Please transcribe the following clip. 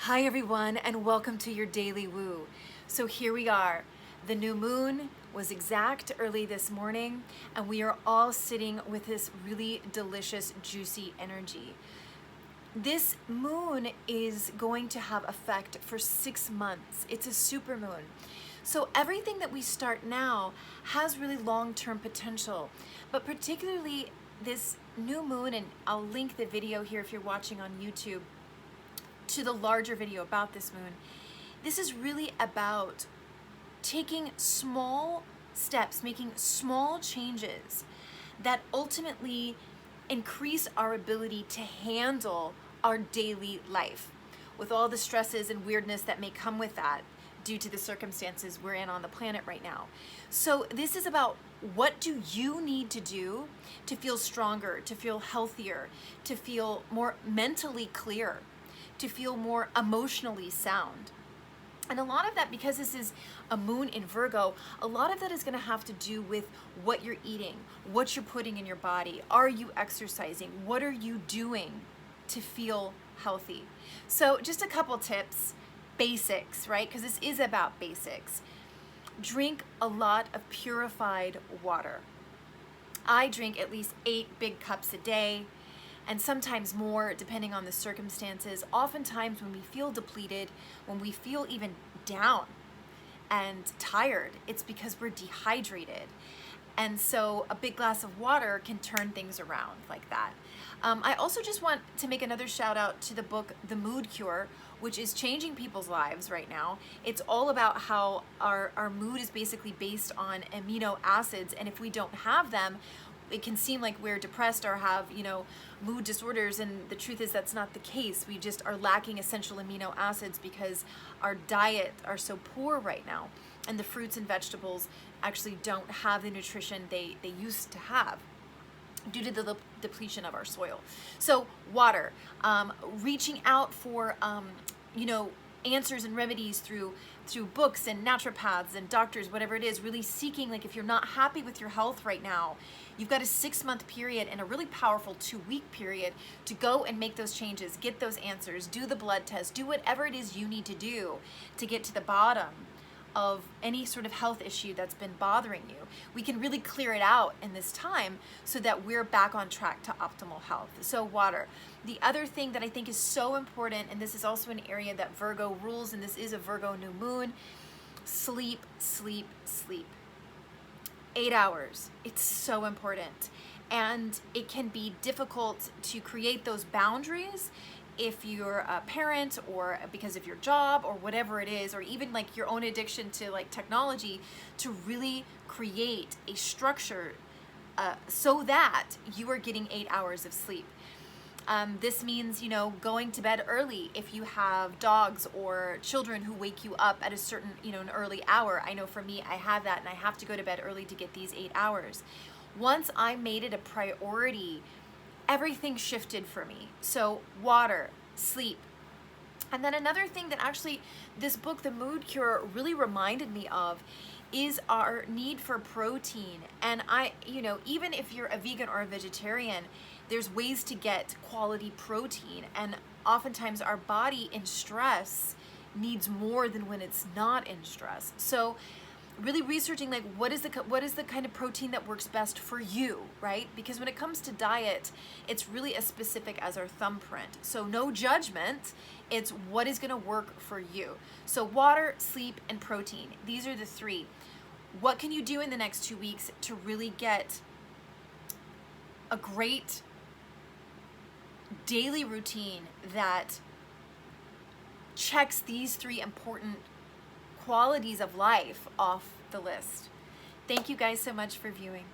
Hi everyone, and welcome to your Daily Woo. So here we are. The new moon was exact early this morning, and we are all sitting with this really delicious, juicy energy. This moon is going to have effect for 6 months. It's a super moon. So everything that we start now has really long-term potential, but particularly this new moon, and I'll link the video here if you're watching on YouTube to the larger video about this moon. This is really about taking small steps, making small changes that ultimately increase our ability to handle our daily life with all the stresses and weirdness that may come with that due to the circumstances we're in on the planet right now. So this is about what do you need to do to feel stronger, to feel healthier, to feel more mentally clear, to feel more emotionally sound. And a lot of that, because this is a moon in Virgo, a lot of that is going to have to do with what you're eating, what you're putting in your body. Are you exercising? What are you doing to feel healthy? So just a couple tips, basics, right? Because this is about basics. Drink a lot of purified water. I drink at least 8 big cups a day, and sometimes more depending on the circumstances. Oftentimes when we feel depleted, when we feel even down and tired, it's because we're dehydrated. And so a big glass of water can turn things around like that. I also just want to make another shout out to the book, The Mood Cure, which is changing people's lives right now. It's all about how our mood is basically based on amino acids, and if we don't have them, it can seem like we're depressed or have, mood disorders, and the truth is that's not the case. We just are lacking essential amino acids because our diet are so poor right now, and the fruits and vegetables actually don't have the nutrition they used to have due to the depletion of our soil. So water, reaching out for answers and remedies through books and naturopaths and doctors, whatever it is, really seeking, like if you're not happy with your health right now, you've got a 6-month period and a really powerful 2-week period to go and make those changes, get those answers, do the blood test, do whatever it is you need to do to get to the bottom of any sort of health issue that's been bothering you. We can really clear it out in this time so that we're back on track to optimal health. So water. The other thing that I think is so important, and this is also an area that Virgo rules, and this is a Virgo new moon, sleep, sleep, sleep. 8 hours. It's so important. And it can be difficult to create those boundaries if you're a parent or because of your job or whatever it is, or even like your own addiction to like technology, to really create a structure so that you are getting 8 hours of sleep. This means, going to bed early if you have dogs or children who wake you up at a certain, an early hour. I know for me, I have that, and I have to go to bed early to get these 8 hours. Once I made it a priority, everything shifted for me. So water, sleep. And then another thing that actually this book, The Mood Cure, really reminded me of is our need for protein. And even if you're a vegan or a vegetarian, there's ways to get quality protein. And oftentimes our body in stress needs more than when it's not in stress. So really researching like what is the kind of protein that works best for you, right? Because when it comes to diet, it's really as specific as our thumbprint. So no judgment, it's what is going to work for you. So water, sleep, and protein. These are the 3. What can you do in the next 2 weeks to really get a great daily routine that checks these 3 important qualities of life off the list? Thank you guys so much for viewing.